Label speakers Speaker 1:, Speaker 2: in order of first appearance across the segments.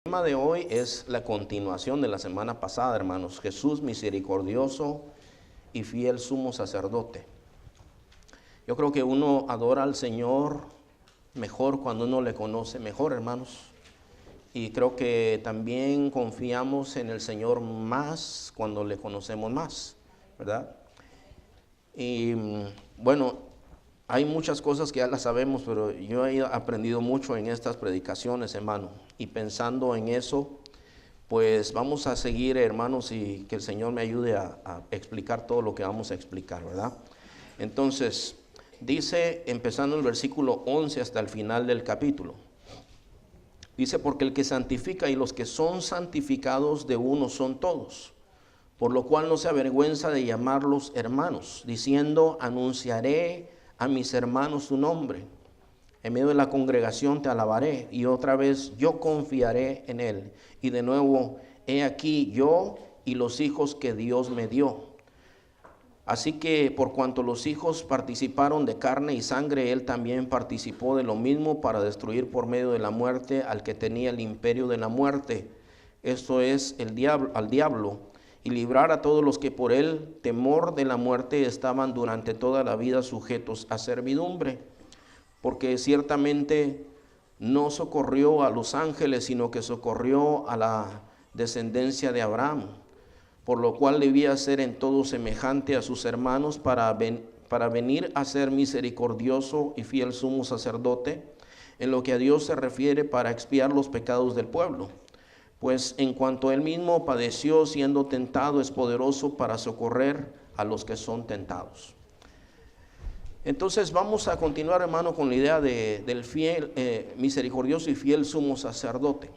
Speaker 1: El tema de hoy es la continuación de la semana pasada, hermanos. Jesús misericordioso y fiel sumo sacerdote. Yo creo que uno adora al Señor mejor cuando uno le conoce mejor, hermanos. Y creo que también confiamos en el Señor más cuando le conocemos más, ¿verdad? Y bueno, hay muchas cosas que ya las sabemos, pero yo he aprendido mucho en estas predicaciones, hermano. Y pensando en eso, pues vamos a seguir, hermanos, y que el Señor me ayude a explicar todo lo que vamos a explicar, ¿verdad? Entonces, dice, empezando el versículo 11 hasta el final del capítulo. Dice, porque el que santifica y los que son santificados de uno son todos, por lo cual no se avergüenza de llamarlos hermanos, diciendo, anunciaré a mis hermanos tu nombre. En medio de la congregación te alabaré, y otra vez yo confiaré en él. Y de nuevo, he aquí yo y los hijos que Dios me dio. Así que por cuanto los hijos participaron de carne y sangre, él también participó de lo mismo para destruir por medio de la muerte al que tenía el imperio de la muerte, esto es al diablo, y librar a todos los que por el temor de la muerte estaban durante toda la vida sujetos a servidumbre. Porque ciertamente no socorrió a los ángeles, sino que socorrió a la descendencia de Abraham, por lo cual debía ser en todo semejante a sus hermanos para venir a ser misericordioso y fiel sumo sacerdote, en lo que a Dios se refiere, para expiar los pecados del pueblo. Pues en cuanto él mismo padeció siendo tentado, es poderoso para socorrer a los que son tentados. Entonces vamos a continuar, hermano, con la idea del fiel, misericordioso y fiel sumo sacerdote.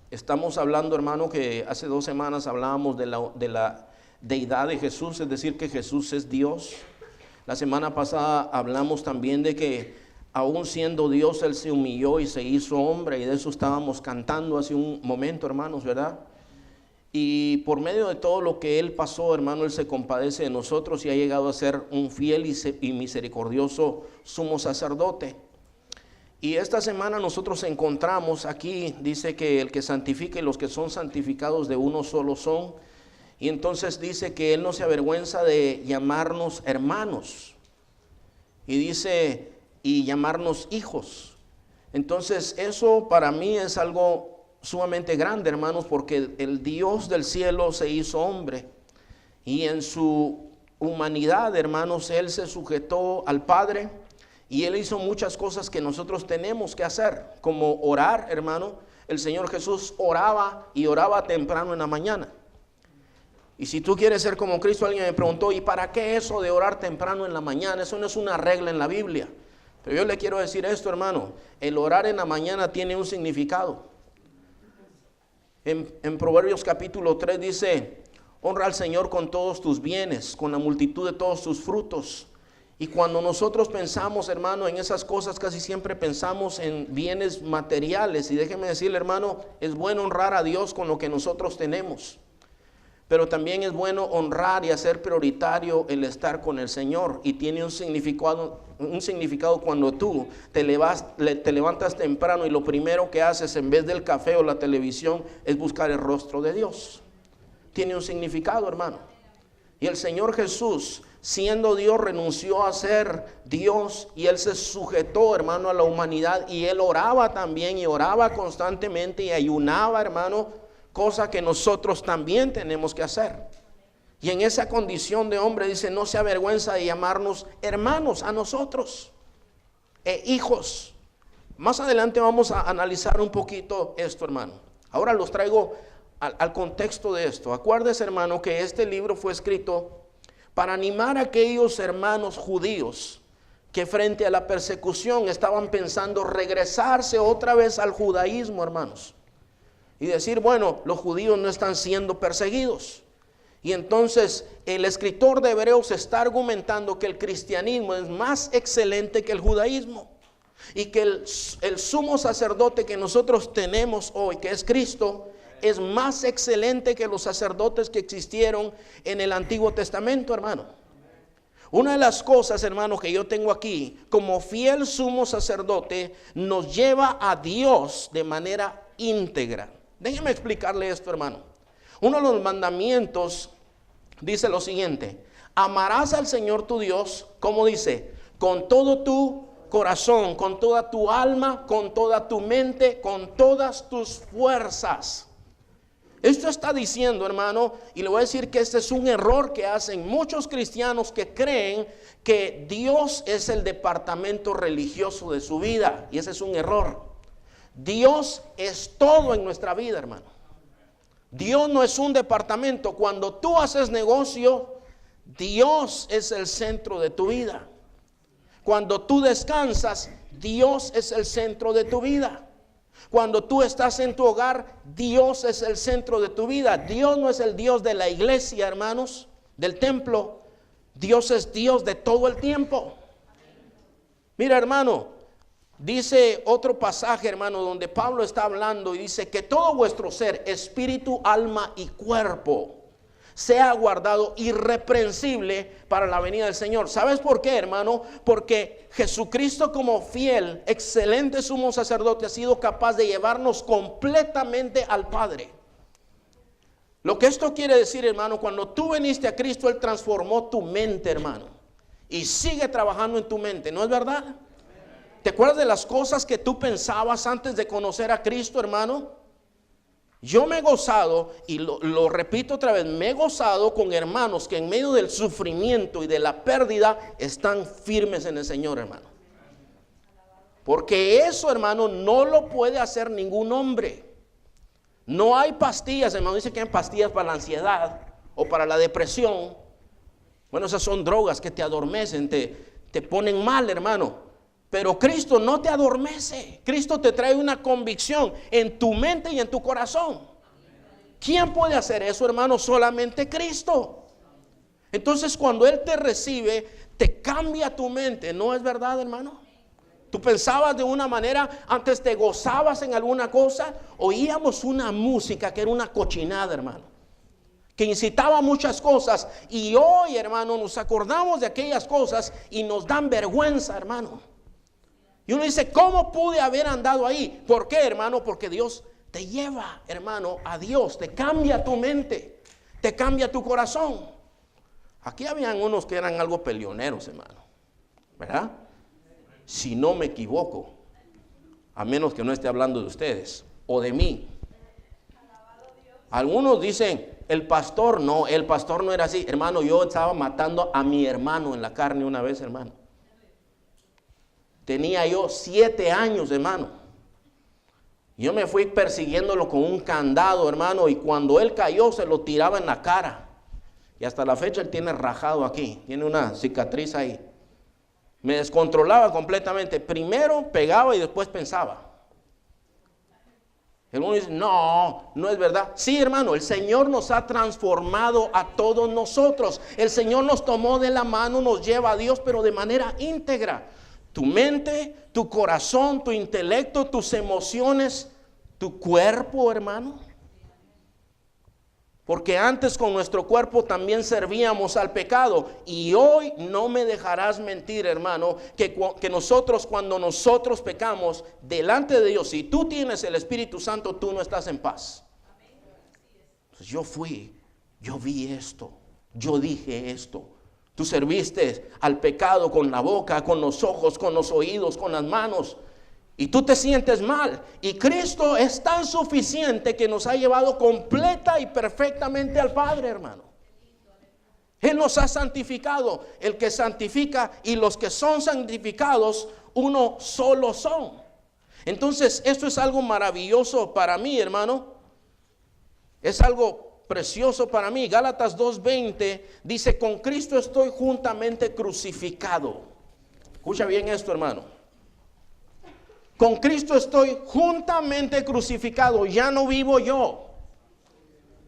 Speaker 1: Estamos hablando, hermano, que hace 2 semanas hablábamos de la deidad de Jesús, es decir, que Jesús es Dios. La semana pasada hablamos también de que aún siendo Dios, Él se humilló y se hizo hombre, y de eso estábamos cantando hace un momento, hermanos, ¿verdad? Y por medio de todo lo que Él pasó, hermano, Él se compadece de nosotros y ha llegado a ser un fiel y misericordioso sumo sacerdote. Y esta semana nosotros encontramos aquí, dice que el que santifica y los que son santificados de uno solo son. Y entonces dice que Él no se avergüenza de llamarnos hermanos. Y dice, y llamarnos hijos. Entonces eso para mí es algo sumamente grande, hermanos, porque el Dios del cielo se hizo hombre, y en su humanidad, hermanos, Él se sujetó al Padre, y Él hizo muchas cosas que nosotros tenemos que hacer, como orar, hermano. El Señor Jesús oraba, y oraba temprano en la mañana. Y si tú quieres ser como Cristo, alguien me preguntó, ¿y para qué eso de orar temprano en la mañana? Eso no es una regla en la Biblia. Pero yo le quiero decir esto, hermano, el orar en la mañana tiene un significado. En Proverbios capítulo 3 dice, honra al Señor con todos tus bienes, con la multitud de todos tus frutos. Y cuando nosotros pensamos, hermano, en esas cosas, casi siempre pensamos en bienes materiales. Y déjeme decirle, hermano, es bueno honrar a Dios con lo que nosotros tenemos. Pero también es bueno honrar y hacer prioritario el estar con el Señor. Y tiene un significado cuando tú te levantas temprano y lo primero que haces en vez del café o la televisión es buscar el rostro de Dios. Tiene un significado, hermano. Y el Señor Jesús, siendo Dios, renunció a ser Dios, y Él se sujetó, hermano, a la humanidad, y Él oraba también, y oraba constantemente, y ayunaba, hermano, cosa que nosotros también tenemos que hacer. Y en esa condición de hombre, dice, no se avergüenza de llamarnos hermanos a nosotros, hijos. Más adelante vamos a analizar un poquito esto, hermano. Ahora los traigo al contexto de esto. Acuérdese, hermano, que este libro fue escrito para animar a aquellos hermanos judíos que frente a la persecución estaban pensando regresarse otra vez al judaísmo, hermanos. Y decir, bueno, los judíos no están siendo perseguidos. Y entonces el escritor de Hebreos está argumentando que el cristianismo es más excelente que el judaísmo. Y que el sumo sacerdote que nosotros tenemos hoy, que es Cristo, es más excelente que los sacerdotes que existieron en el Antiguo Testamento, hermano. Una de las cosas, hermanos, que yo tengo aquí, como fiel sumo sacerdote, nos lleva a Dios de manera íntegra. Déjeme explicarle esto, hermano. Uno de los mandamientos dice lo siguiente: amarás al Señor tu Dios, ¿cómo dice? Con todo tu corazón, con toda tu alma, con toda tu mente, con todas tus fuerzas. Esto está diciendo, hermano, y le voy a decir que este es un error que hacen muchos cristianos que creen que Dios es el departamento religioso de su vida, y ese es un error. Dios es todo en nuestra vida, hermano. Dios no es un departamento. Cuando tú haces negocio, Dios es el centro de tu vida. Cuando tú descansas, Dios es el centro de tu vida. Cuando tú estás en tu hogar, Dios es el centro de tu vida. Dios no es el Dios de la iglesia, hermanos, del templo. Dios es Dios de todo el tiempo. Mira, hermano, dice otro pasaje, hermano, donde Pablo está hablando y dice que todo vuestro ser, espíritu, alma y cuerpo, sea guardado irreprensible para la venida del Señor. ¿Sabes por qué, hermano? Porque Jesucristo, como fiel, excelente sumo sacerdote, ha sido capaz de llevarnos completamente al Padre. Lo que esto quiere decir, hermano, cuando tú viniste a Cristo, Él transformó tu mente, hermano, y sigue trabajando en tu mente, ¿no es verdad? ¿Te acuerdas de las cosas que tú pensabas antes de conocer a Cristo, hermano? Yo me he gozado, y lo repito otra vez, me he gozado con hermanos que en medio del sufrimiento y de la pérdida están firmes en el Señor, hermano. Porque eso, hermano, no lo puede hacer ningún hombre. No hay pastillas, hermano. Dice que hay pastillas para la ansiedad o para la depresión. Bueno, esas son drogas que te adormecen, te ponen mal, hermano. Pero Cristo no te adormece. Cristo te trae una convicción en tu mente y en tu corazón. ¿Quién puede hacer eso, hermano? Solamente Cristo. Entonces, cuando Él te recibe, te cambia tu mente. ¿No es verdad, hermano? Tú pensabas de una manera, antes te gozabas en alguna cosa. Oíamos una música que era una cochinada, hermano, que incitaba muchas cosas. Y hoy, hermano, nos acordamos de aquellas cosas y nos dan vergüenza, hermano. Y uno dice, ¿cómo pude haber andado ahí? ¿Por qué, hermano? Porque Dios te lleva, hermano, a Dios. Te cambia tu mente, te cambia tu corazón. Aquí habían unos que eran algo peleoneros, hermano, ¿verdad? Si no me equivoco, a menos que no esté hablando de ustedes o de mí. Algunos dicen, el pastor no era así. Hermano, yo estaba matando a mi hermano en la carne una vez, hermano. Tenía yo 7 años, hermano. Yo me fui persiguiéndolo con un candado, hermano, y cuando él cayó se lo tiraba en la cara. Y hasta la fecha él tiene rajado aquí, tiene una cicatriz ahí. Me descontrolaba completamente. Primero pegaba y después pensaba. El uno dice, no es verdad. Sí, hermano, el Señor nos ha transformado a todos nosotros. El Señor nos tomó de la mano, nos lleva a Dios, pero de manera íntegra. Tu mente, tu corazón, tu intelecto, tus emociones, tu cuerpo, hermano. Porque antes con nuestro cuerpo también servíamos al pecado. Y hoy no me dejarás mentir, hermano, que nosotros, cuando nosotros pecamos delante de Dios, si tú tienes el Espíritu Santo, tú no estás en paz. Entonces yo vi esto, yo dije esto. Tú serviste al pecado con la boca, con los ojos, con los oídos, con las manos. Y tú te sientes mal. Y Cristo es tan suficiente que nos ha llevado completa y perfectamente al Padre, hermano. Él nos ha santificado. El que santifica y los que son santificados, uno solo son. Entonces, esto es algo maravilloso para mí, hermano. Es algo precioso para mí. Gálatas 2:20 dice, con Cristo estoy juntamente crucificado. Escucha bien esto, hermano. Con Cristo estoy juntamente crucificado. Ya no vivo yo.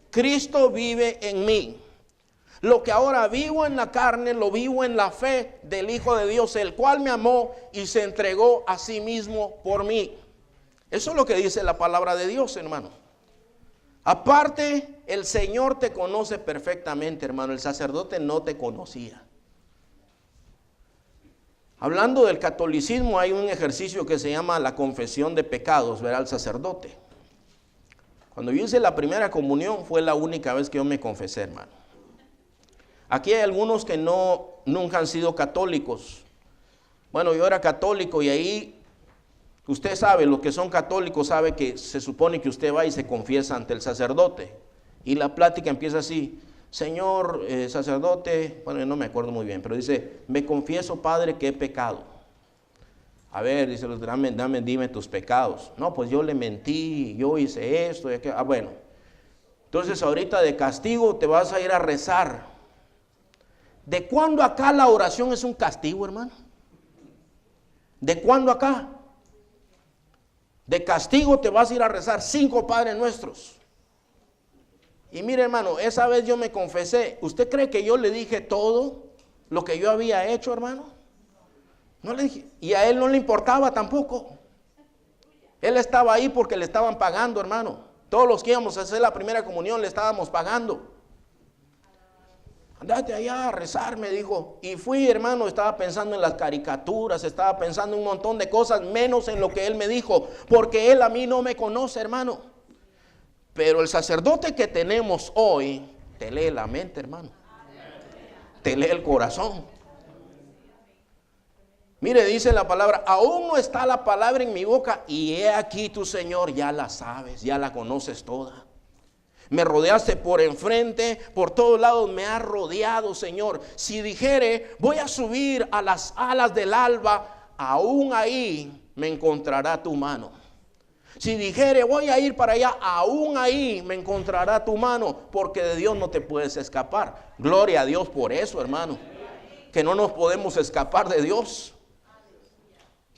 Speaker 1: Cristo vive en mí. Lo que ahora vivo en la carne, lo vivo en la fe del Hijo de Dios, el cual me amó y se entregó a sí mismo por mí. Eso es lo que dice la palabra de Dios, hermano. Aparte, el Señor te conoce perfectamente, hermano. El sacerdote no te conocía. Hablando del catolicismo, hay un ejercicio que se llama la confesión de pecados, ¿verdad? El sacerdote. Cuando yo hice la primera comunión fue la única vez que yo me confesé, hermano. Aquí hay algunos que nunca han sido católicos. Bueno, yo era católico y ahí, usted sabe, los que son católicos sabe que se supone que usted va y se confiesa ante el sacerdote. Y la plática empieza así: Señor sacerdote, bueno, yo no me acuerdo muy bien, pero dice: me confieso, Padre, que he pecado. A ver, dice, dime tus pecados. No, pues yo le mentí, yo hice esto y aquello. Bueno, entonces ahorita de castigo te vas a ir a rezar. ¿De cuándo acá la oración es un castigo, hermano? ¿De cuándo acá? De castigo te vas a ir a rezar 5 Padres Nuestros. Y mire, hermano, esa vez yo me confesé. ¿Usted cree que yo le dije todo lo que yo había hecho, hermano? No le dije. Y a él no le importaba tampoco. Él estaba ahí porque le estaban pagando, hermano. Todos los que íbamos a hacer la primera comunión le estábamos pagando. Andate allá a rezar, me dijo. Y fui, hermano, estaba pensando en las caricaturas, estaba pensando en un montón de cosas, menos en lo que él me dijo, porque él a mí no me conoce, hermano. Pero el sacerdote que tenemos hoy te lee la mente, hermano. Te lee el corazón. Mire, dice la palabra: aún no está la palabra en mi boca, y he aquí tu Señor, ya la sabes, ya la conoces toda. Me rodeaste por enfrente, por todos lados me has rodeado, Señor. Si dijere, voy a subir a las alas del alba, aún ahí me encontrará tu mano. Si dijere, voy a ir para allá, aún ahí me encontrará tu mano, porque de Dios no te puedes escapar. Gloria a Dios por eso, hermano, que no nos podemos escapar de Dios.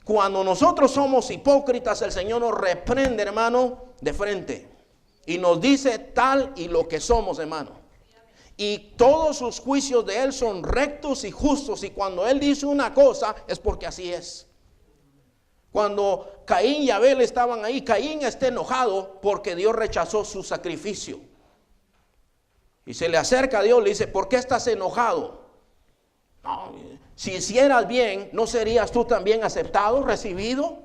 Speaker 1: Cuando nosotros somos hipócritas, el Señor nos reprende, hermano, de frente. Y nos dice tal y lo que somos, hermano. Y todos sus juicios de Él son rectos y justos. Y cuando Él dice una cosa, es porque así es. Cuando Caín y Abel estaban ahí, Caín está enojado porque Dios rechazó su sacrificio. Y se le acerca a Dios y le dice: ¿por qué estás enojado? No, si hicieras bien, ¿no serías tú también aceptado, recibido?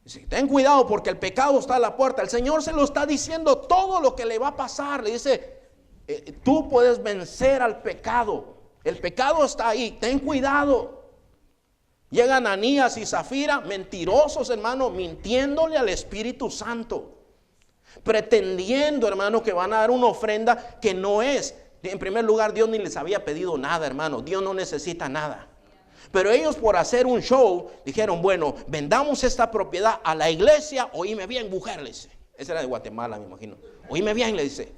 Speaker 1: Dice: ten cuidado porque el pecado está a la puerta. El Señor se lo está diciendo todo lo que le va a pasar. Le dice: tú puedes vencer al pecado. El pecado está ahí, ten cuidado. Llegan Ananías y Zafira, mentirosos, hermano, mintiéndole al Espíritu Santo, pretendiendo, hermano, que van a dar una ofrenda que no es. En primer lugar, Dios ni les había pedido nada, hermano. Dios no necesita nada. Pero ellos, por hacer un show, dijeron: bueno, vendamos esta propiedad a la iglesia. Oíme bien, mujer, le dice. Esa era de Guatemala, me imagino. Oíme bien, le dice.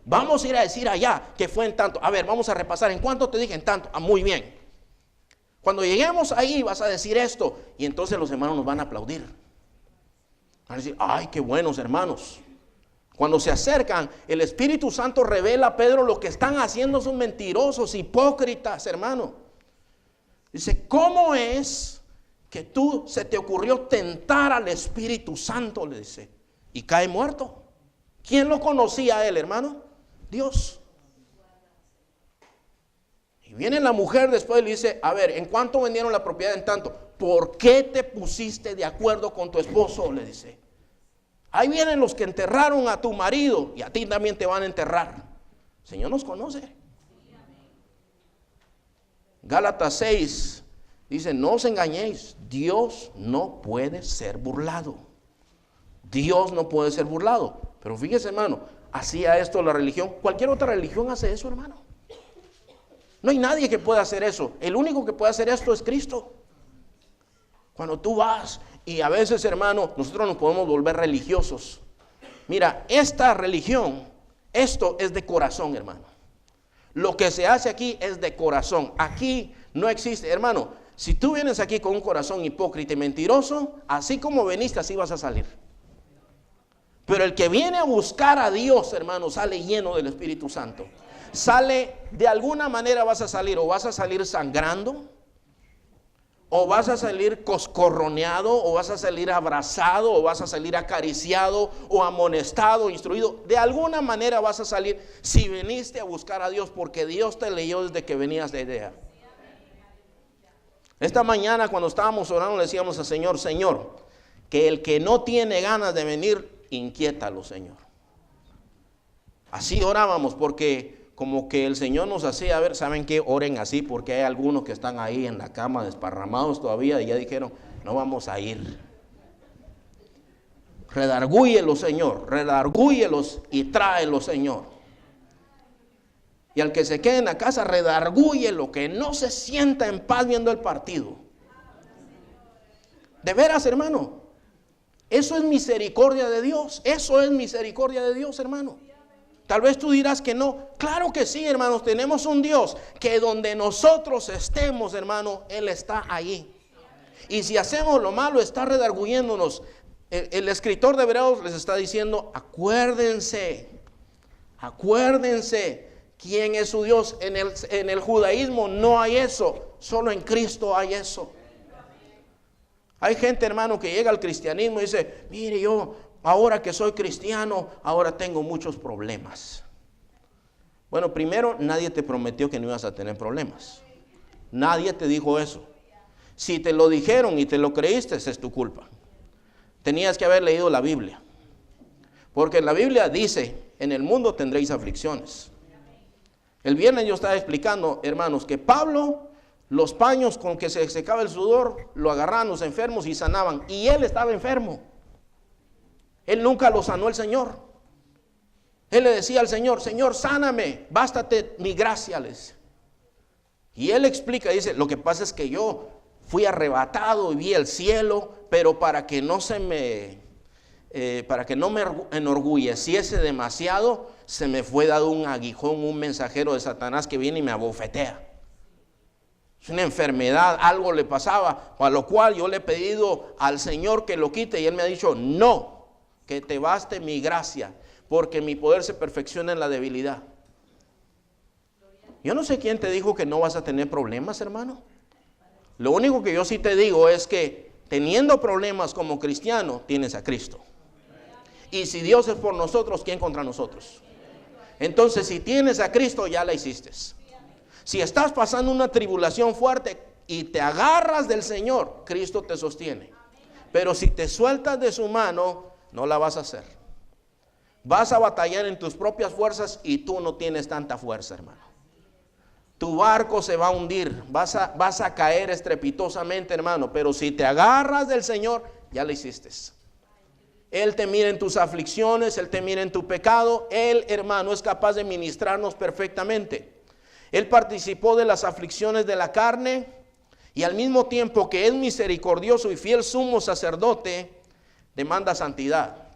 Speaker 1: Vamos a ir a decir allá que fue en tanto. A ver, vamos a repasar. ¿En cuánto te dije? En tanto. Ah, muy bien. Cuando lleguemos ahí vas a decir esto. Y entonces los hermanos nos van a aplaudir. Van a decir: ay, qué buenos hermanos. Cuando se acercan, el Espíritu Santo revela a Pedro: lo que están haciendo son mentirosos, hipócritas, hermano. Dice: ¿cómo es que se te ocurrió tentar al Espíritu Santo? Le dice. Y cae muerto. ¿Quién lo conocía a él, hermano? Dios. Y viene la mujer después y le dice: a ver, ¿en cuánto vendieron la propiedad? En tanto. ¿Por qué te pusiste de acuerdo con tu esposo? Le dice. Ahí vienen los que enterraron a tu marido y a ti también te van a enterrar. El Señor nos conoce. Gálatas 6 dice: no os engañéis, Dios no puede ser burlado. Dios no puede ser burlado. Pero fíjese, hermano, hacía esto la religión. Cualquier otra religión hace eso, hermano. No hay nadie que pueda hacer eso. El único que puede hacer esto es Cristo. Cuando tú vas, y a veces, hermano, nosotros nos podemos volver religiosos. Mira, esta religión, esto es de corazón, hermano. Lo que se hace aquí es de corazón. Aquí no existe, hermano. Si tú vienes aquí con un corazón hipócrita y mentiroso, así como veniste, así vas a salir. Pero el que viene a buscar a Dios, hermano, sale lleno del Espíritu Santo. Sale, de alguna manera vas a salir, o vas a salir sangrando, o vas a salir coscorroneado, o vas a salir abrazado, o vas a salir acariciado, o amonestado, instruido. De alguna manera vas a salir si viniste a buscar a Dios, porque Dios te leyó desde que venías de idea. Esta mañana cuando estábamos orando le decíamos al Señor: Señor, que el que no tiene ganas de venir inquiétalo, Señor. Así orábamos porque como que el Señor nos hacía ver, ¿saben qué? Oren así porque hay algunos que están ahí en la cama desparramados todavía y ya dijeron, no vamos a ir. Redargúyelos, Señor, redargúyelos y tráelos, Señor. Y al que se quede en la casa, redargúyelo, que no se sienta en paz viendo el partido. De veras, hermano, eso es misericordia de Dios. Eso es misericordia de Dios, hermano. Tal vez tú dirás que no. Claro que sí, hermanos. Tenemos un Dios que donde nosotros estemos, hermano, Él está allí. Y si hacemos lo malo, está redarguyéndonos. El escritor de Hebreos les está diciendo, acuérdense quién es su Dios. En el judaísmo no hay eso, solo en Cristo hay eso. Hay gente, hermano, que llega al cristianismo y dice, mire, yo ahora que soy cristiano, ahora tengo muchos problemas. Bueno, primero, nadie te prometió que no ibas a tener problemas. Nadie te dijo eso. Si te lo dijeron y te lo creíste, es tu culpa. Tenías que haber leído la Biblia. Porque la Biblia dice, en el mundo tendréis aflicciones. El viernes yo estaba explicando, hermanos, que Pablo, los paños con que se secaba el sudor, lo agarraban los enfermos y sanaban. Y él estaba enfermo. Él nunca lo sanó el Señor. Él le decía al Señor, Señor, sáname, bástate mi gracia. Y él explica, dice, lo que pasa es que yo fui arrebatado y vi el cielo, pero para que no me enorgulleciese demasiado, se me fue dado un aguijón, un mensajero de Satanás que viene y me abofetea. Es una enfermedad, algo le pasaba, a lo cual yo le he pedido al Señor que lo quite y Él me ha dicho, no, que te baste mi gracia, porque mi poder se perfecciona en la debilidad. Yo no sé quién te dijo que no vas a tener problemas, hermano. Lo único que yo sí te digo es que teniendo problemas como cristiano, tienes a Cristo. Y si Dios es por nosotros, ¿quién contra nosotros? Entonces, si tienes a Cristo, ya la hiciste. Si estás pasando una tribulación fuerte y te agarras del Señor, Cristo te sostiene. Pero si te sueltas de su mano, no la vas a hacer. Vas a batallar en tus propias fuerzas y tú no tienes tanta fuerza, hermano. Tu barco se va a hundir, vas a caer estrepitosamente, hermano. Pero si te agarras del Señor, ya lo hiciste. Él te mira en tus aflicciones, Él te mira en tu pecado. Él, hermano, es capaz de ministrarnos perfectamente. Él participó de las aflicciones de la carne y al mismo tiempo que es misericordioso y fiel sumo sacerdote, demanda santidad.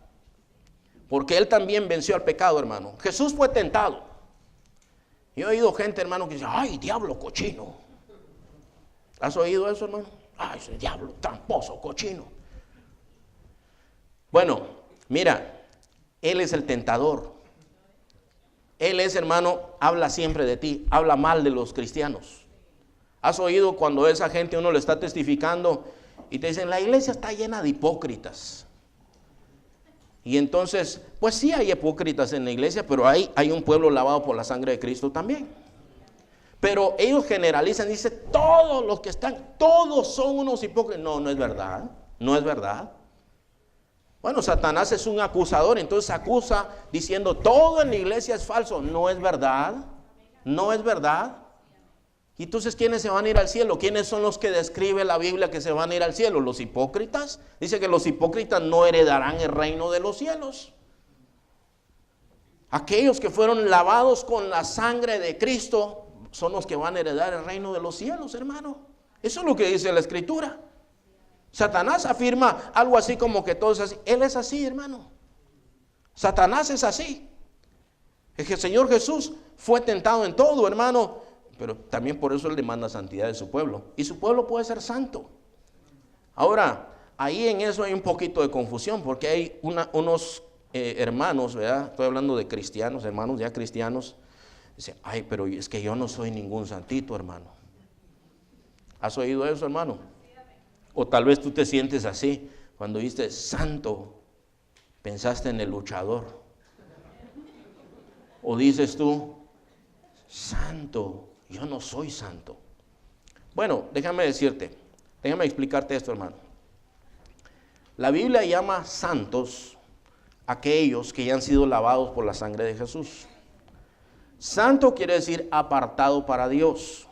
Speaker 1: Porque Él también venció al pecado, hermano. Jesús fue tentado. Yo he oído gente, hermano, que dice, ay, diablo cochino. ¿Has oído eso, hermano? Ay, ese diablo tramposo, cochino. Bueno, mira, Él es el tentador. Él es, hermano, habla siempre de ti, habla mal de los cristianos. ¿Has oído cuando esa gente uno le está testificando y te dicen, la iglesia está llena de hipócritas? Y entonces, pues sí hay hipócritas en la iglesia, pero hay un pueblo lavado por la sangre de Cristo también. Pero ellos generalizan, dicen, todos los que están, todos son unos hipócritas. No, no es verdad, no es verdad. Bueno, Satanás es un acusador, entonces acusa diciendo, todo en la iglesia es falso. No es verdad, no es verdad. Y entonces, ¿quiénes se van a ir al cielo? ¿Quiénes son los que describe la Biblia que se van a ir al cielo? ¿Los hipócritas? Dice que los hipócritas no heredarán el reino de los cielos. Aquellos que fueron lavados con la sangre de Cristo son los que van a heredar el reino de los cielos, hermano. Eso es lo que dice la Escritura. Satanás afirma algo así como que todo es así. Él es así, hermano. Satanás es así. El Señor Jesús fue tentado en todo, hermano. Pero también por eso Él demanda santidad de su pueblo. Y su pueblo puede ser santo. Ahora, ahí en eso hay un poquito de confusión. Porque hay unos hermanos, ¿verdad? Estoy hablando de cristianos, hermanos ya cristianos. Dicen, ay, pero es que yo no soy ningún santito, hermano. ¿Has oído eso, hermano? O tal vez tú te sientes así. Cuando dices santo, pensaste en el luchador. O dices tú, santo, yo no soy santo. Bueno, déjame explicarte esto, hermano. La Biblia llama santos aquellos que ya han sido lavados por la sangre de Jesús. Santo quiere decir apartado para Dios.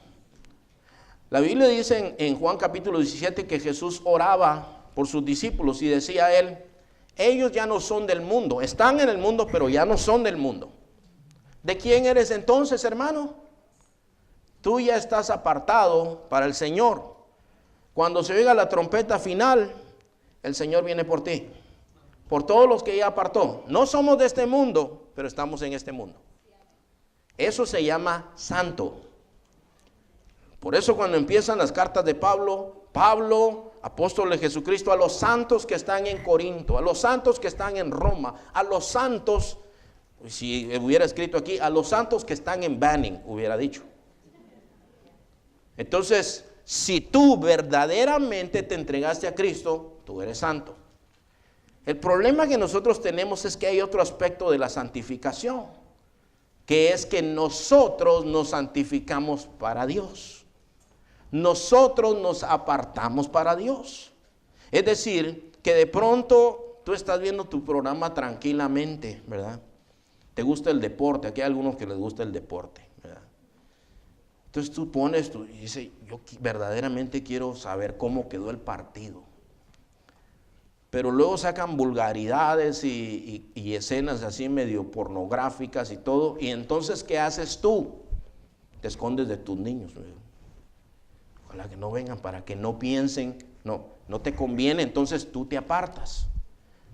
Speaker 1: La Biblia dice en Juan capítulo 17 que Jesús oraba por sus discípulos y decía a él, ellos ya no son del mundo, están en el mundo, pero ya no son del mundo. ¿De quién eres entonces, hermano? Tú ya estás apartado para el Señor. Cuando se oiga la trompeta final, el Señor viene por ti, por todos los que ya apartó. No somos de este mundo, pero estamos en este mundo. Eso se llama santo. Por eso cuando empiezan las cartas de Pablo, apóstol de Jesucristo, a los santos que están en Corinto, a los santos que están en Roma, a los santos, si hubiera escrito aquí, a los santos que están en Banning, hubiera dicho. Entonces, si tú verdaderamente te entregaste a Cristo, tú eres santo. El problema que nosotros tenemos es que hay otro aspecto de la santificación, que es que nosotros nos santificamos para Dios. Nosotros nos apartamos para Dios. Es decir, que de pronto tú estás viendo tu programa tranquilamente, ¿verdad? Te gusta el deporte, aquí hay algunos que les gusta el deporte, ¿verdad? Entonces tú pones, y dices, yo verdaderamente quiero saber cómo quedó el partido. Pero luego sacan vulgaridades y escenas así medio pornográficas y todo. Y entonces, ¿qué haces tú? Te escondes de tus niños. Ojalá que no vengan para que no piensen. No te conviene, entonces tú te apartas.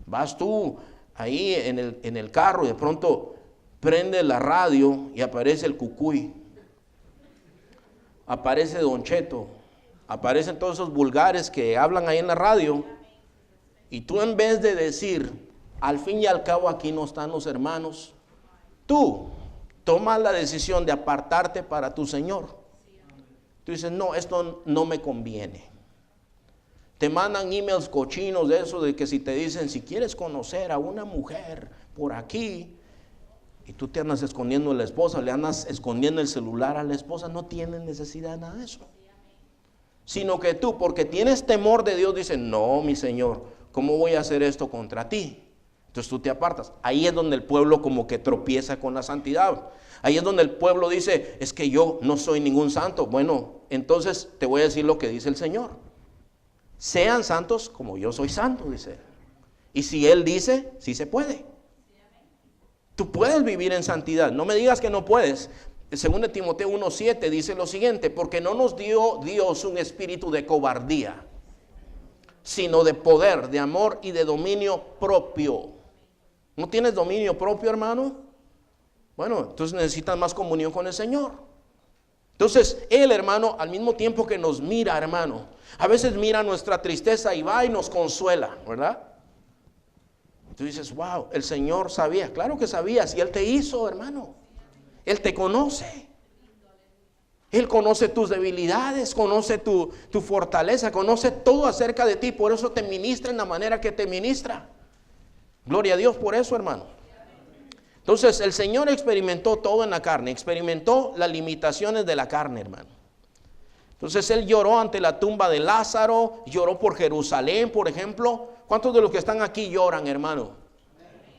Speaker 1: Vas tú ahí en el carro y de pronto prende la radio y aparece el Cucuy. Aparece Don Cheto. Aparecen todos esos vulgares que hablan ahí en la radio. Y tú en vez de decir, al fin y al cabo aquí no están los hermanos, tú tomas la decisión de apartarte para tu Señor. Tú dices, no, esto no me conviene. Te mandan emails cochinos de eso, de que si te dicen, si quieres conocer a una mujer por aquí, y tú te andas escondiendo a la esposa, le andas escondiendo el celular a la esposa, no tienes necesidad de nada de eso. Sino que tú, porque tienes temor de Dios, dices, no, mi Señor, ¿cómo voy a hacer esto contra ti? Entonces tú te apartas. Ahí es donde el pueblo como que tropieza con la santidad. Ahí es donde el pueblo dice, es que yo no soy ningún santo. Bueno, entonces te voy a decir lo que dice el Señor. Sean santos como yo soy santo, dice él. Y si él dice, sí se puede. Tú puedes vivir en santidad. No me digas que no puedes. El 2 Timoteo 1:7 dice lo siguiente, porque no nos dio Dios un espíritu de cobardía, sino de poder, de amor y de dominio propio. ¿No tienes dominio propio, hermano? Bueno, entonces necesitas más comunión con el Señor. Entonces, Él, hermano, al mismo tiempo que nos mira, hermano, a veces mira nuestra tristeza y va y nos consuela, ¿verdad? Tú dices, wow, el Señor sabía. Claro que sabía, si Él te hizo, hermano. Él te conoce. Él conoce tus debilidades, conoce tu fortaleza, conoce todo acerca de ti. Por eso te ministra en la manera que te ministra. Gloria a Dios por eso, hermano. Entonces el Señor experimentó todo en la carne. Experimentó las limitaciones de la carne, hermano. Entonces Él lloró ante la tumba de Lázaro. Lloró por Jerusalén, por ejemplo. ¿Cuántos de los que están aquí lloran, hermano?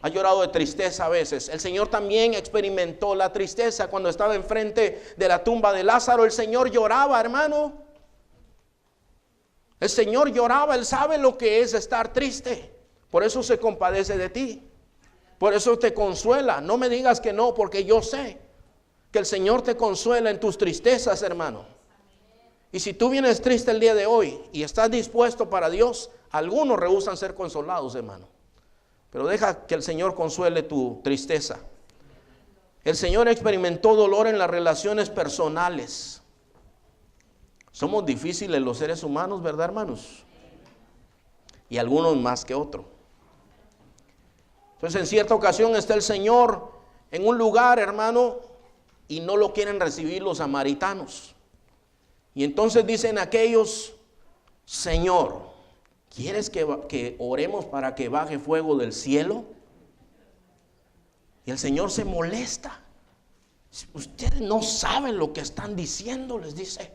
Speaker 1: Ha llorado de tristeza a veces. El Señor también experimentó la tristeza cuando estaba enfrente de la tumba de Lázaro. El Señor lloraba, hermano. El Señor lloraba. Él sabe lo que es estar triste. Por eso se compadece de ti. Por eso te consuela. No me digas que no, porque yo sé que el Señor te consuela en tus tristezas, hermano. Y si tú vienes triste el día de hoy y estás dispuesto para Dios, algunos rehúsan ser consolados, hermano. Pero deja que el Señor consuele tu tristeza. El Señor experimentó dolor en las relaciones personales. Somos difíciles los seres humanos, ¿verdad, hermanos? Y algunos más que otros. Entonces, en cierta ocasión está el Señor en un lugar, hermano, y no lo quieren recibir los samaritanos. Y entonces dicen aquellos, Señor, ¿quieres que oremos para que baje fuego del cielo? Y el Señor se molesta. Ustedes no saben lo que están diciendo, les dice.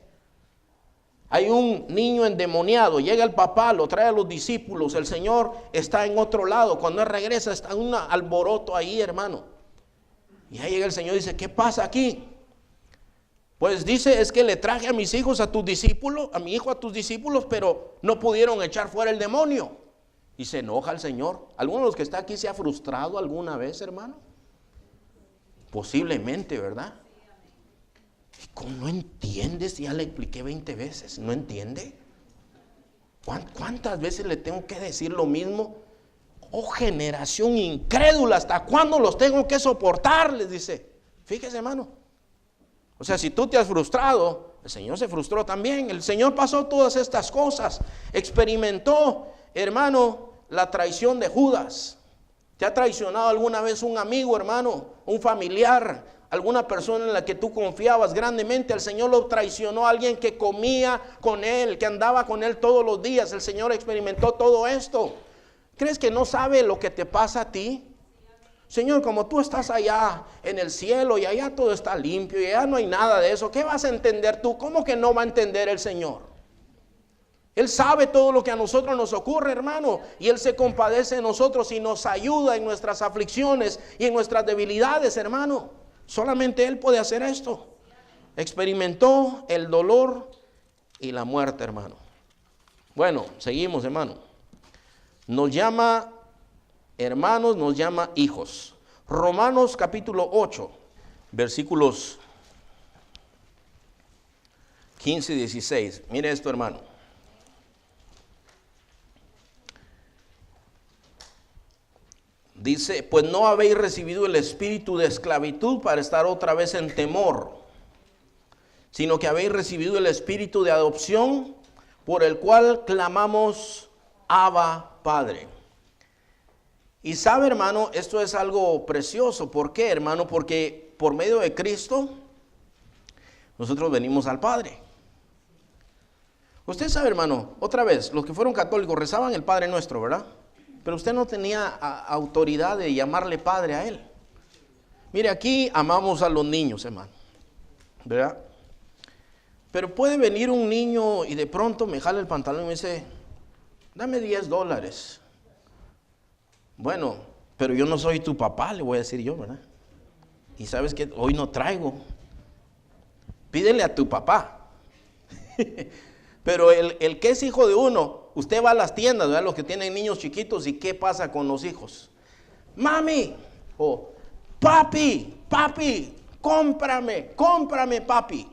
Speaker 1: Hay un niño endemoniado, llega el papá, lo trae a los discípulos, el Señor está en otro lado, cuando él regresa está un alboroto ahí, hermano. Y ahí llega el Señor y dice, ¿qué pasa aquí? Pues dice, es que le traje a mis hijos a tus discípulos, a mi hijo a tus discípulos, pero no pudieron echar fuera el demonio. Y se enoja el Señor. ¿Alguno de los que está aquí se ha frustrado alguna vez, hermano? Posiblemente, ¿verdad? ¿Cómo no entiendes? Ya le expliqué 20 veces. ¿No entiende? ¿Cuántas veces le tengo que decir lo mismo? Oh, generación incrédula, ¿hasta cuándo los tengo que soportar? Les dice. Fíjese, hermano. O sea, si tú te has frustrado, el Señor se frustró también. El Señor pasó todas estas cosas. Experimentó, hermano, la traición de Judas. ¿Te ha traicionado alguna vez un amigo, hermano? Un familiar, alguna persona en la que tú confiabas grandemente. El Señor lo traicionó a alguien que comía con él, que andaba con él todos los días. El Señor experimentó todo esto. ¿Crees que no sabe lo que te pasa a ti? Señor, como tú estás allá en el cielo y allá todo está limpio y allá no hay nada de eso, ¿qué vas a entender tú? ¿Cómo que no va a entender el Señor? Él sabe todo lo que a nosotros nos ocurre, hermano, y Él se compadece de nosotros y nos ayuda en nuestras aflicciones y en nuestras debilidades, hermano. Solamente Él puede hacer esto. Experimentó el dolor y la muerte, hermano. Bueno, seguimos, hermano. Nos llama hermanos, nos llama hijos. Romanos capítulo 8, versículos 15 y 16. Mire esto, hermano. Dice, pues no habéis recibido el espíritu de esclavitud para estar otra vez en temor, sino que habéis recibido el espíritu de adopción, por el cual clamamos, Abba, Padre. Y sabe, hermano, esto es algo precioso. ¿Por qué, hermano? Porque por medio de Cristo nosotros venimos al Padre. Usted sabe, hermano, otra vez, los que fueron católicos rezaban el Padre Nuestro, ¿verdad? Pero usted no tenía autoridad de llamarle Padre a Él. Mire, aquí amamos a los niños, hermano, ¿verdad? Pero puede venir un niño y de pronto me jala el pantalón y me dice, dame $10. Bueno, pero yo no soy tu papá, le voy a decir yo, ¿verdad? Y sabes que hoy no traigo. Pídele a tu papá. Pero el que es hijo de uno, usted va a las tiendas, ¿verdad? Los que tienen niños chiquitos, ¿y qué pasa con los hijos? Mami, o papi, cómprame, papi.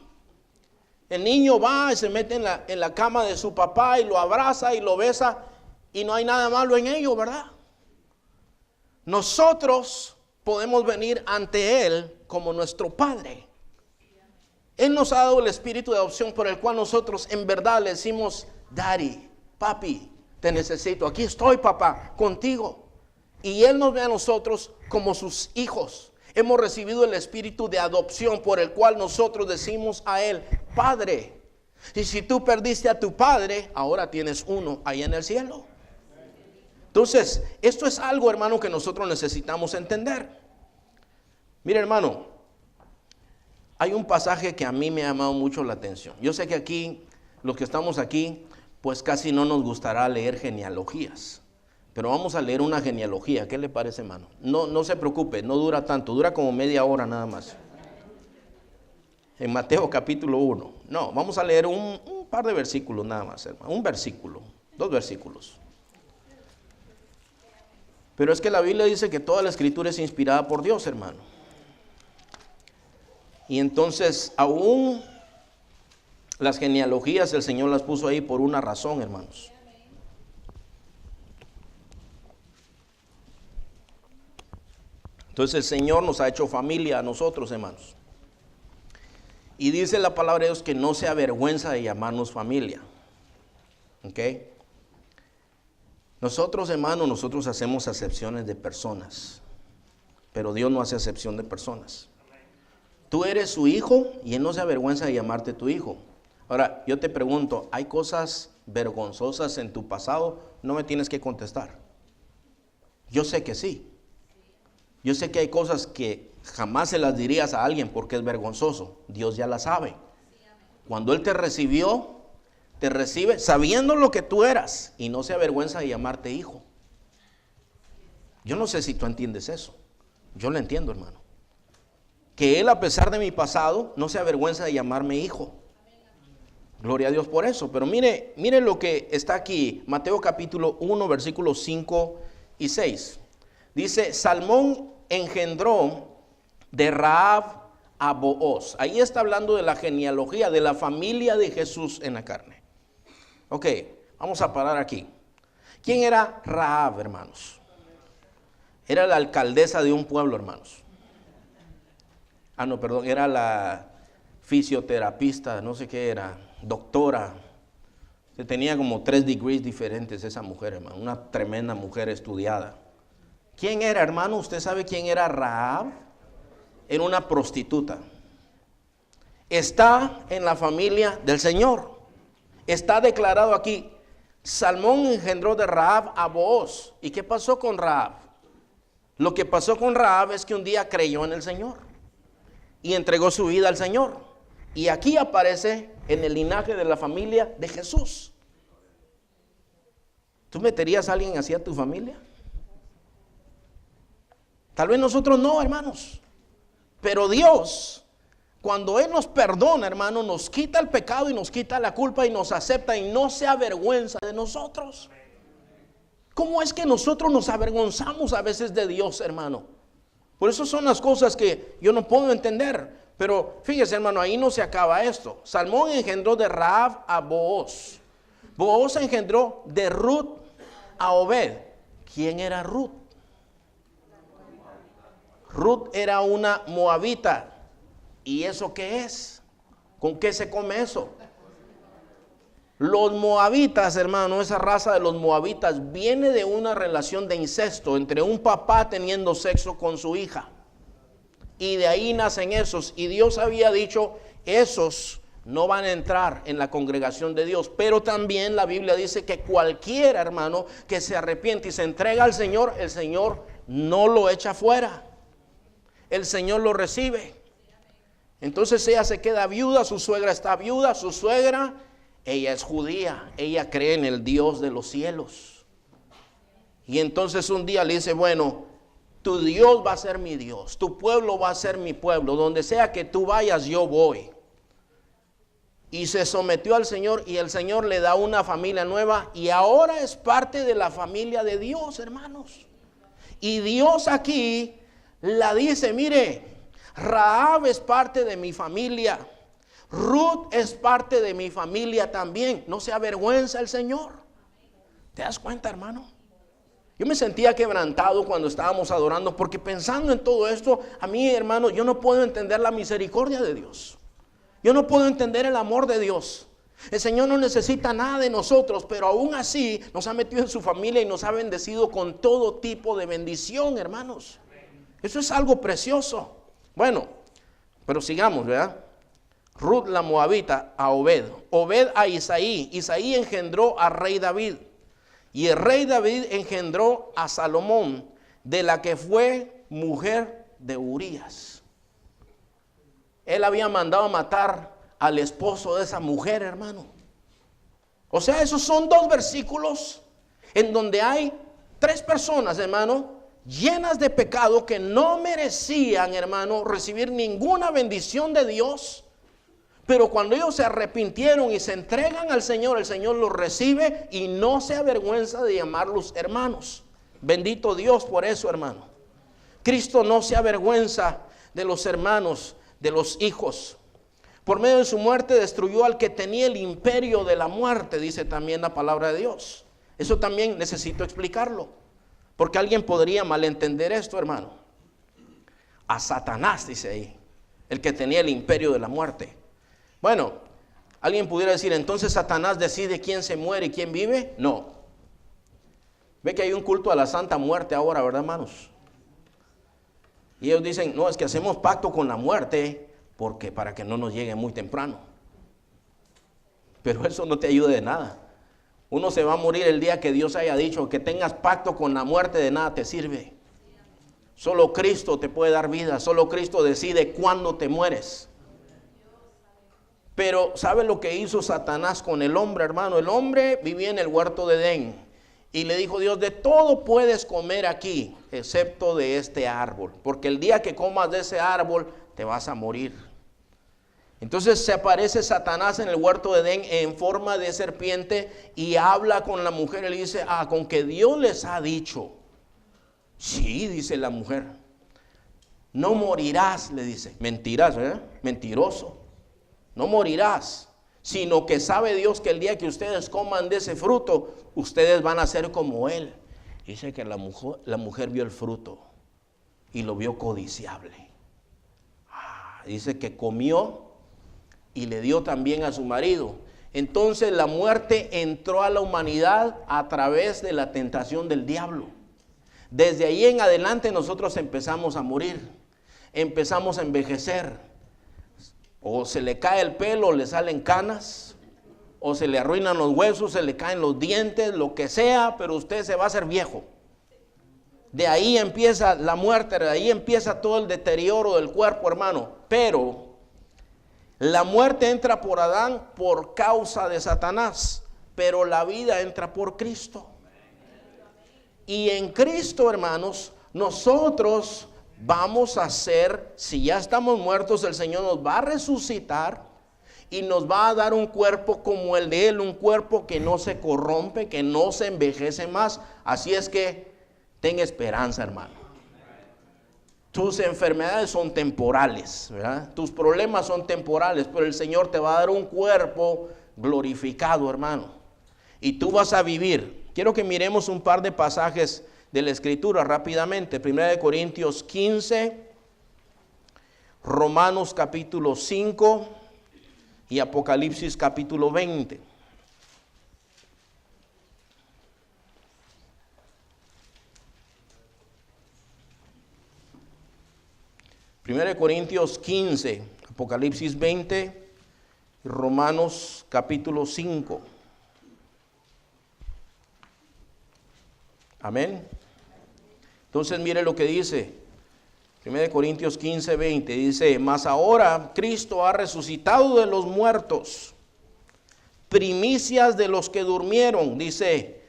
Speaker 1: El niño va y se mete en la cama de su papá y lo abraza y lo besa y no hay nada malo en ello, ¿verdad? Nosotros podemos venir ante Él como nuestro Padre. Él nos ha dado el espíritu de adopción por el cual nosotros en verdad le decimos, Daddy, papi, te necesito. Aquí estoy, papá, contigo. Y Él nos ve a nosotros como sus hijos. Hemos recibido el espíritu de adopción por el cual nosotros decimos a Él, Padre. Y si tú perdiste a tu padre, ahora tienes uno ahí en el cielo. Entonces, esto es algo, hermano, que nosotros necesitamos entender. Mire, hermano, hay un pasaje que a mí me ha llamado mucho la atención. Yo sé que aquí, los que estamos aquí, pues casi no nos gustará leer genealogías. Pero vamos a leer una genealogía. ¿Qué le parece, hermano? No se preocupe, no dura tanto, dura como media hora nada más. En Mateo capítulo 1. No, vamos a leer un par de versículos nada más, hermano. Un versículo, 2 versículos. Pero es que la Biblia dice que toda la escritura es inspirada por Dios, hermano. Y entonces, aún las genealogías el Señor las puso ahí por una razón, hermanos. Entonces el Señor nos ha hecho familia a nosotros, hermanos. Y dice la palabra de Dios que no se avergüenza de llamarnos familia. ¿Ok? Nosotros, hermanos, nosotros hacemos acepciones de personas. Pero Dios no hace acepción de personas. Tú eres su hijo y Él no se avergüenza de llamarte tu hijo. Ahora, yo te pregunto, ¿hay cosas vergonzosas en tu pasado? No me tienes que contestar. Yo sé que sí. Yo sé que hay cosas que jamás se las dirías a alguien porque es vergonzoso. Dios ya las sabe. Cuando Él te recibió, te recibe sabiendo lo que tú eras y no se avergüenza de llamarte hijo. Yo no sé si tú entiendes eso. Yo lo entiendo, hermano. Que Él, a pesar de mi pasado, no se avergüenza de llamarme hijo. Gloria a Dios por eso. Pero mire lo que está aquí, Mateo capítulo 1, versículos 5 y 6. Dice, Salmón engendró de Rahab a Booz. Ahí está hablando de la genealogía, de la familia de Jesús en la carne. Ok, vamos a parar aquí. ¿Quién era Rahab, hermanos? Era la alcaldesa de un pueblo, hermanos. Era la fisioterapista, no sé qué era, doctora. Tenía como 3 degrees diferentes esa mujer, hermano. Una tremenda mujer estudiada. ¿Quién era, hermano? ¿Usted sabe quién era Rahab? Era una prostituta. Está en la familia del Señor. Está declarado aquí. Salmón engendró de Rahab a Booz. ¿Y qué pasó con Rahab? Lo que pasó con Rahab es que un día creyó en el Señor y entregó su vida al Señor. Y aquí aparece en el linaje de la familia de Jesús. ¿Tú meterías a alguien así a tu familia? Tal vez nosotros no, hermanos. Pero Dios, cuando Él nos perdona, hermano, nos quita el pecado y nos quita la culpa y nos acepta y no se avergüenza de nosotros. ¿Cómo es que nosotros nos avergonzamos a veces de Dios, hermano? Por eso son las cosas que yo no puedo entender. Pero fíjese, hermano, ahí no se acaba esto. Salmón engendró de Rahab a Booz. Booz engendró de Ruth a Obed. ¿Quién era Ruth? Ruth era una moabita. ¿Y eso qué es? ¿Con qué se come eso? Los moabitas, hermano, esa raza de los moabitas viene de una relación de incesto entre un papá teniendo sexo con su hija. Y de ahí nacen esos. Y Dios había dicho, esos no van a entrar en la congregación de Dios. Pero también la Biblia dice que cualquiera, hermano, que se arrepiente y se entrega al Señor, el Señor no lo echa fuera. El Señor lo recibe. Entonces ella se queda viuda, su suegra está viuda, su suegra, ella es judía, ella cree en el Dios de los cielos. Y entonces un día le dice, bueno, tu Dios va a ser mi Dios, tu pueblo va a ser mi pueblo, donde sea que tú vayas yo voy. Y se sometió al Señor y el Señor le da una familia nueva y ahora es parte de la familia de Dios, hermanos. Y Dios aquí la dice, mire, Rahab es parte de mi familia, Ruth es parte de mi familia también. No se avergüenza el Señor. ¿Te das cuenta, hermano? Yo me sentía quebrantado cuando estábamos adorando, porque pensando en todo esto, a mí, hermano, yo no puedo entender la misericordia de Dios. Yo no puedo entender el amor de Dios. El Señor no necesita nada de nosotros, pero aún así nos ha metido en su familia y nos ha bendecido con todo tipo de bendición, hermanos. Eso es algo precioso. Bueno, pero sigamos, ¿verdad? Ruth la moabita a Obed, Obed a Isaí, Isaí engendró a rey David, y el rey David engendró a Salomón, de la que fue mujer de Urías. Él había mandado a matar al esposo de esa mujer, hermano. O sea, esos son 2 versículos en donde hay 3 personas, hermano, llenas de pecado que no merecían, hermano, recibir ninguna bendición de Dios. Pero cuando ellos se arrepintieron y se entregan al Señor, el Señor los recibe y no se avergüenza de llamarlos hermanos. Bendito Dios por eso, hermano. Cristo no se avergüenza de los hermanos, de los hijos. Por medio de su muerte destruyó al que tenía el imperio de la muerte, dice también la palabra de Dios. Eso también necesito explicarlo, porque alguien podría malentender esto, hermano. A Satanás, dice ahí, el que tenía el imperio de la muerte. Bueno, alguien pudiera decir, entonces Satanás decide quién se muere y quién vive. No. Ve que hay un culto a la santa muerte ahora, ¿verdad, hermanos? Y ellos dicen, no, es que hacemos pacto con la muerte porque para que no nos llegue muy temprano. Pero eso no te ayuda de nada. Uno se va a morir el día que Dios haya dicho. Que tengas pacto con la muerte, de nada te sirve. Solo Cristo te puede dar vida. Solo Cristo decide cuándo te mueres. Pero ¿sabe lo que hizo Satanás con el hombre, hermano? El hombre vivía en el huerto de Edén. Y le dijo Dios, de todo puedes comer aquí, excepto de este árbol. Porque el día que comas de ese árbol, te vas a morir. Entonces se aparece Satanás en el huerto de Edén en forma de serpiente y habla con la mujer y le dice, con que Dios les ha dicho. Sí, dice la mujer. No morirás, le dice. Mentirás, ¿verdad? Mentiroso. No morirás, sino que sabe Dios que el día que ustedes coman de ese fruto, ustedes van a ser como Él. Dice que la mujer vio el fruto y lo vio codiciable. Dice que comió y le dio también a su marido. Entonces la muerte entró a la humanidad a través de la tentación del diablo. Desde ahí en adelante nosotros empezamos a morir, empezamos a envejecer. O se le cae el pelo, le salen canas, o se le arruinan los huesos, se le caen los dientes, lo que sea, pero usted se va a hacer viejo. De ahí empieza la muerte, de ahí empieza todo el deterioro del cuerpo, hermano. Pero la muerte entra por Adán por causa de Satanás, pero la vida entra por Cristo. Y en Cristo, hermanos, nosotros vamos a ser, si ya estamos muertos, el Señor nos va a resucitar y nos va a dar un cuerpo como el de Él, un cuerpo que no se corrompe, que no se envejece más. Así es que ten esperanza, hermano. Tus enfermedades son temporales, ¿verdad? Tus problemas son temporales, pero el Señor te va a dar un cuerpo glorificado, hermano. Y tú vas a vivir. Quiero que miremos un par de pasajes de la Escritura rápidamente. 1 Corintios 15, Romanos capítulo 5 y Apocalipsis capítulo 20. Primera de Corintios 15, Apocalipsis 20 y Romanos capítulo 5. Amén. Entonces mire lo que dice 1 Corintios 15, 20. Dice, mas ahora Cristo ha resucitado de los muertos, primicias de los que durmieron. Dice,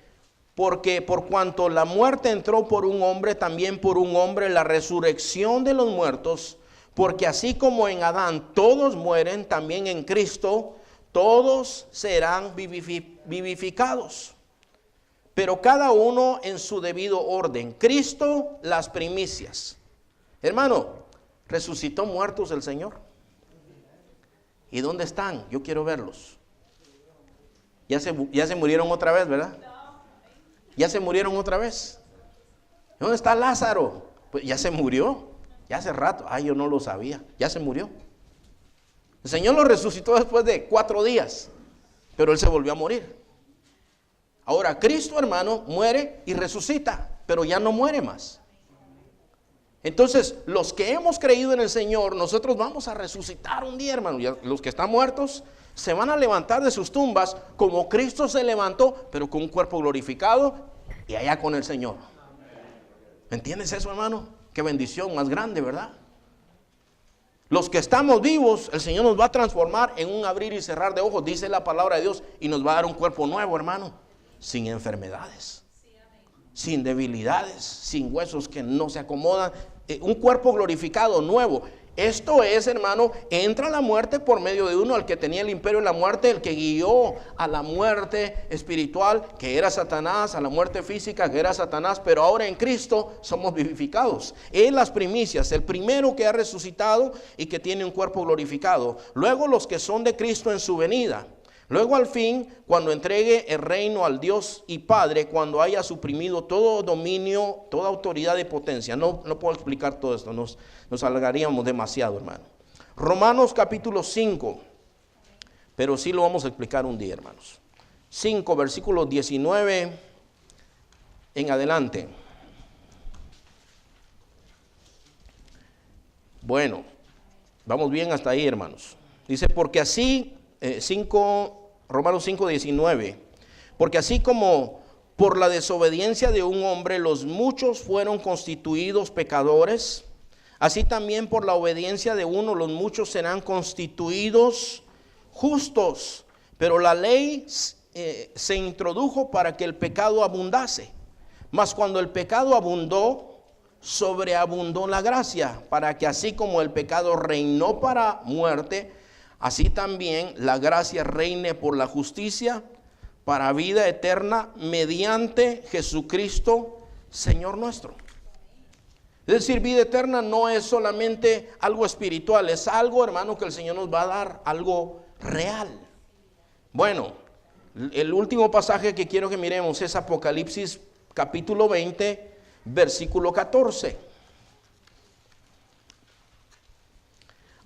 Speaker 1: porque por cuanto la muerte entró por un hombre, también por un hombre la resurrección de los muertos. Porque así como en Adán todos mueren, también en Cristo todos serán vivificados. Pero cada uno en su debido orden. Cristo, las primicias. Hermano, resucitó muertos el Señor. ¿Y dónde están? Yo quiero verlos. Ya se murieron otra vez, ¿verdad? Ya se murieron otra vez. ¿Dónde está Lázaro? Pues ya se murió. Ya hace rato. Yo no lo sabía. Ya se murió. El Señor lo resucitó después de 4 días. Pero Él se volvió a morir. Ahora Cristo, hermano, muere y resucita, pero ya no muere más. Entonces, los que hemos creído en el Señor, nosotros vamos a resucitar un día, hermano. Ya, los que están muertos se van a levantar de sus tumbas como Cristo se levantó, pero con un cuerpo glorificado y allá con el Señor. ¿Me entiendes eso, hermano? Qué bendición más grande, ¿verdad? Los que estamos vivos, el Señor nos va a transformar en un abrir y cerrar de ojos, dice la palabra de Dios, y nos va a dar un cuerpo nuevo, hermano. Sin enfermedades, sin debilidades, sin huesos que no se acomodan, un cuerpo glorificado, nuevo. Esto es, hermano, entra la muerte por medio de uno, al que tenía el imperio de la muerte, el que guió a la muerte espiritual, que era Satanás, a la muerte física, que era Satanás, pero ahora en Cristo somos vivificados. Él las primicias, el primero que ha resucitado y que tiene un cuerpo glorificado. Luego los que son de Cristo en su venida. Luego al fin, cuando entregue el reino al Dios y Padre, cuando haya suprimido todo dominio, toda autoridad y potencia. No puedo explicar todo esto, nos alargaríamos demasiado, hermano. Romanos capítulo 5, pero sí lo vamos a explicar un día, hermanos. 5, versículos 19 en adelante. Bueno, vamos bien hasta ahí, hermanos. Dice, porque así... Romanos 5, 19. Porque así como por la desobediencia de un hombre los muchos fueron constituidos pecadores, así también por la obediencia de uno los muchos serán constituidos justos, pero la ley se introdujo para que el pecado abundase. Mas cuando el pecado abundó, sobreabundó la gracia, para que así como el pecado reinó para muerte, así también la gracia reine por la justicia para vida eterna mediante Jesucristo, Señor nuestro. Es decir, vida eterna no es solamente algo espiritual, es algo, hermano, que el Señor nos va a dar, algo real. Bueno, el último pasaje que quiero que miremos es Apocalipsis capítulo 20, versículo 14.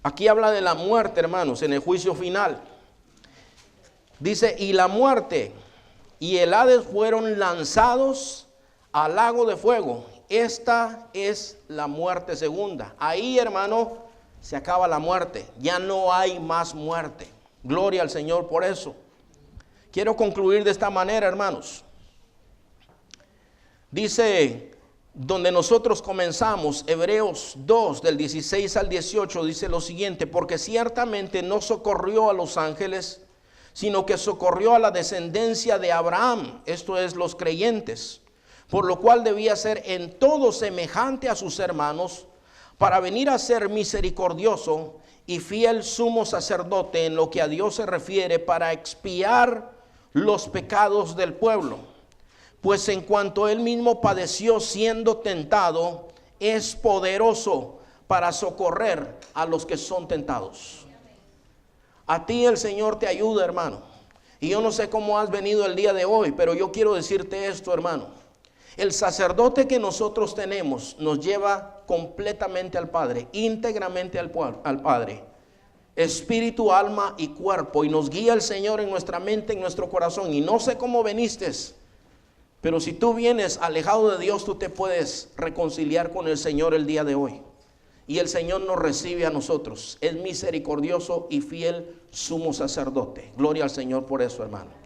Speaker 1: Aquí habla de la muerte, hermanos, en el juicio final. Dice, y la muerte y el Hades fueron lanzados al lago de fuego. Esta es la muerte segunda. Ahí, hermano, se acaba la muerte. Ya no hay más muerte. Gloria al Señor por eso. Quiero concluir de esta manera, hermanos. Dice, donde nosotros comenzamos, Hebreos 2, del 16 al 18, dice lo siguiente: porque ciertamente no socorrió a los ángeles, sino que socorrió a la descendencia de Abraham, esto es, los creyentes, por lo cual debía ser en todo semejante a sus hermanos, para venir a ser misericordioso y fiel sumo sacerdote en lo que a Dios se refiere, para expiar los pecados del pueblo. Pues en cuanto él mismo padeció siendo tentado, es poderoso para socorrer a los que son tentados. A ti el Señor te ayuda, hermano. Y yo no sé cómo has venido el día de hoy, pero yo quiero decirte esto, hermano. El sacerdote que nosotros tenemos nos lleva completamente al Padre, íntegramente al Padre. Espíritu, alma y cuerpo. Y nos guía el Señor en nuestra mente, en nuestro corazón. Y no sé cómo veniste, pero si tú vienes alejado de Dios, tú te puedes reconciliar con el Señor el día de hoy. Y el Señor nos recibe a nosotros. Es misericordioso y fiel sumo sacerdote. Gloria al Señor por eso, hermano.